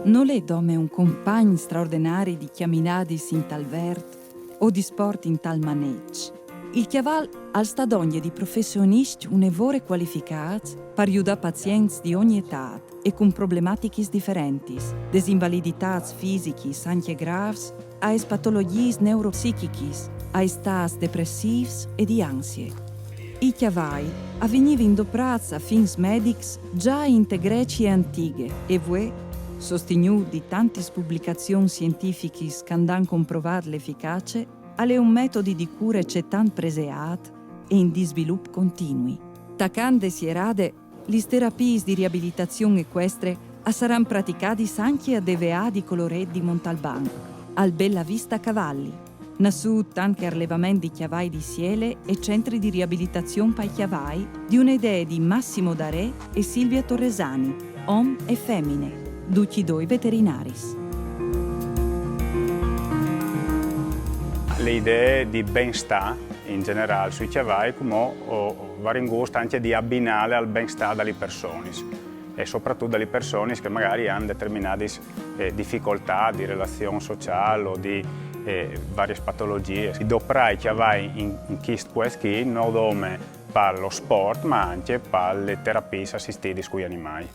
non è come un compagno straordinario di camminadis in tal vert o di sport in tal maneggi. Il chiaval ha stadoglie di professionisti un'evore qualificati per aiutare pazienti di ogni età e con problematiche differenti, desinvalidità fisiche anche gravi, a patologie neuropsichiche, a stati depressivi e di ansie. I chiavai avvenivano indoprati a fins medici già in Grecie antiche e voi, sostenuti di tante pubblicazioni scientifiche che hanno comprovato l'efficacia, alle un metodo di cura c'è tanto preseato e in di sviluppo continui. Tacande sierade, le terapie di riabilitazione equestre saranno praticate anche a DVA di Coloret di Montalban, al Bella Vista Cavalli, nasu tanti allevamenti di chiavai di Siele e centri di riabilitazione per i chiavai di un'idea di Massimo Darè e Silvia Torresani, om e femmine, duci doi veterinaris. Le idee di benestare in generale sui chiavai come vari gusti anche di abbinare al benestare dalle persone e soprattutto dalle persone che magari hanno determinate difficoltà di relazione sociale o di varie patologie. Si doprà i chiavai in questi non solo per lo sport ma anche per le terapie assistite con gli animali.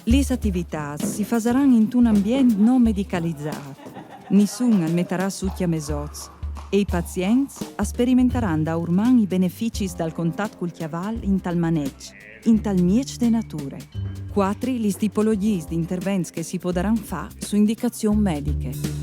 Le attività si faranno in un ambiente non medicalizzato. Nessuno metterà succhi a mesoz e i pazienti sperimenteranno da ormai i benefici dal contatto col chiaval in tal maneggio, in tal miec de nature. 4 le tipologie di interventi che si potranno fare su indicazioni mediche.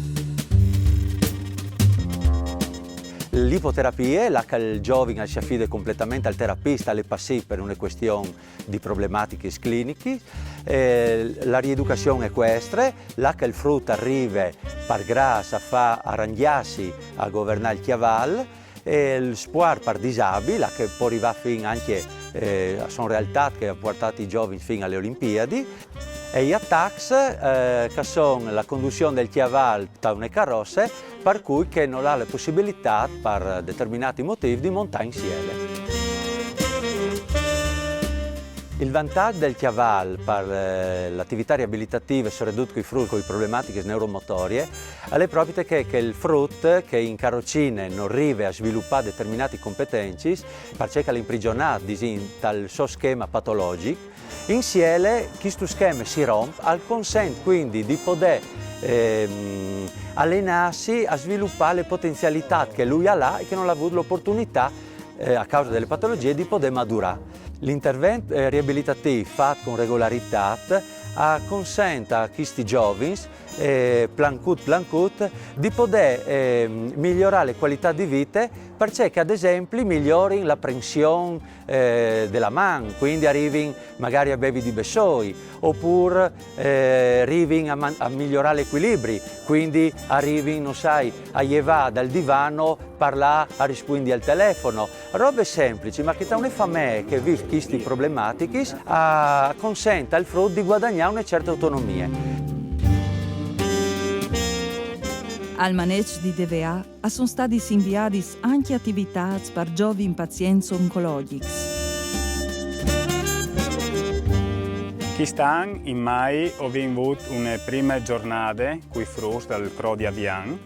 L'ipoterapia, là che il giovane si affida completamente al terapista, alle passi per una questione di problematiche cliniche, la rieducazione equestre, là che il frutto arriva per grassa a fa arrangiarsi a governare il chiaval, e il sport per disabili, là che può arrivare fino anche sono realtà che ha portato i giovani fino alle Olimpiadi, e gli attacks che sono la conduzione del chiaval da una carrozza per cui che non ha la possibilità per determinati motivi di montare insieme. Il vantaggio del chiaval per l'attività riabilitativa soprattutto con i frutti con problematiche neuromotorie è proprio che il frutto che in carrozzine non arriva a sviluppare determinate competenze perché è imprigionato dal suo schema patologico. Insieme questo schema si rompe, al consente quindi di poter allenarsi a sviluppare le potenzialità che lui ha là e che non ha avuto l'opportunità a causa delle patologie di poter maturare. L'intervento riabilitativo fatto con regolarità consente a questi giovani plancut di poter migliorare le qualità di vita perché ad esempio migliorino la prensione della mano, quindi arrivino magari a bevi di bessoi, oppure arrivino a migliorare l'equilibrio, quindi arrivino, non sai, a llevare dal divano, parlare, a rispondere al telefono. Robe semplici, ma che da fa me che vive queste problematiche consente al frutto di guadagnare una certa autonomia. Al maneggio di DVA sono stati inviati anche attività per giovani pazienti oncologici. Quest'anno in mai ho avuto una prima giornata con i frutti dal CRO di Avian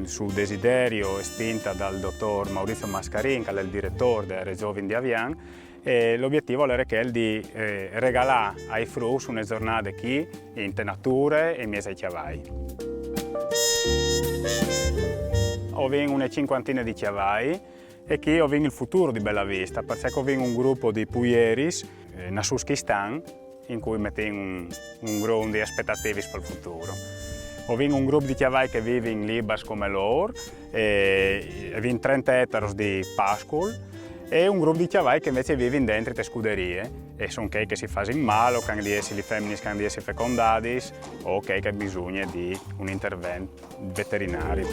su desiderio e spinta dal dottor Maurizio Mascarin, che è il direttore della Regione di Avian. L'obiettivo era quello di regalare ai frutti una giornata qui in natura e in mezzo ai chiavai. Ho una cinquantina di chiavai e qui ho il futuro di Bella Vista, perché ho un gruppo di puieris in Suskistan in cui mettiamo un grande di aspettative per il futuro. Ho un gruppo di chiavai che vive in Libas come loro, e 30 ettari di pascolo, e un gruppo di chiavai che invece vive dentro le scuderie e sono che si fanno male, che le femmine che hanno essere fecondate o che hanno bisogno di un intervento veterinario.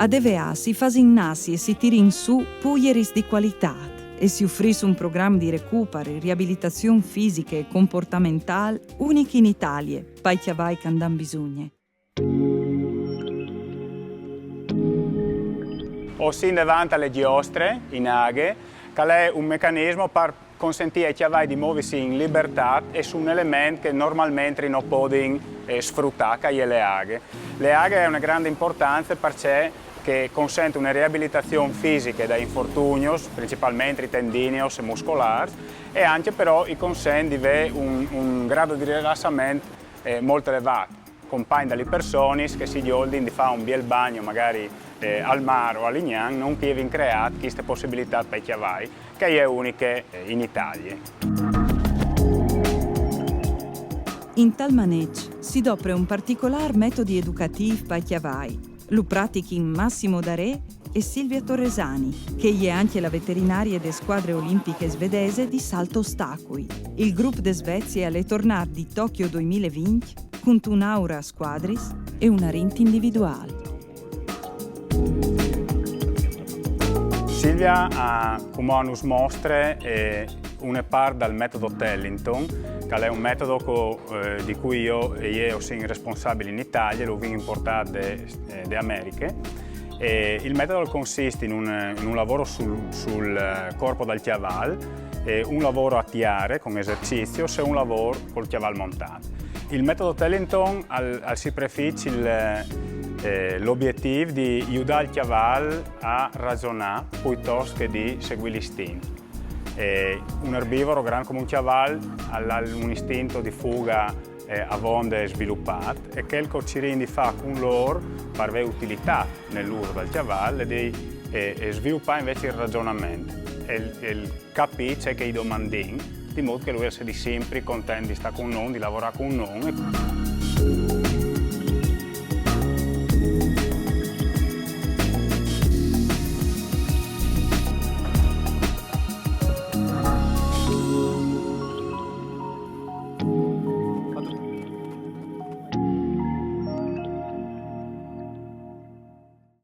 A DVA si fa innanzi e si tira in su puieris di qualità e si offrisce un programma di recupero e riabilitazione fisica e comportamentale unico in Italia, per i chiavai che hanno bisogno. Ho sin davanti alle giostre in aghe, che è un meccanismo per consentì ai chiavai di muoversi in libertà e su un elemento che normalmente non possono sfruttare, che è le aghe. Le aghe hanno una grande importanza perché che consente una riabilitazione fisica da infortuni, principalmente i tendini e muscolari, e anche però consente di avere un grado di rilassamento molto elevato. Compagni dalle persone che si vogliono di fare un bel bagno magari al mare o a Lignan, non che avevano creato queste possibilità per i chiavai, che è unica in Italia. In tal maneggio si dopre un particolare metodo educativo per i chiavai. Lo pratichi Massimo Daré e Silvia Torresani, che è anche la veterinaria delle squadre olimpiche svedese di salto ostacoli. Il gruppo de Svezia alle tornate di Tokyo 2020 con un'aura a squadris e una rint individuale. Silvia ha come nos mostre una parte dal metodo Tellington, che è un metodo di cui io sono responsabile in Italia, lo vengo importato dalle Americhe. Il metodo consiste in un lavoro sul corpo del chiaval, un lavoro a tiare con esercizio e un lavoro col chiaval montato. Il metodo Tellington si prefigge l'obiettivo di aiutare il chiaval a ragionare piuttosto che di seguire l'istinto. Un erbivoro grande come un chiaval ha un istinto di fuga a vonde sviluppato e che il coccirini fa con loro per avere utilità nell'uso del chiaval e sviluppare invece il ragionamento e capisce che i domandini, di modo che lui sia sempre contento di stare con noi, di lavorare con noi.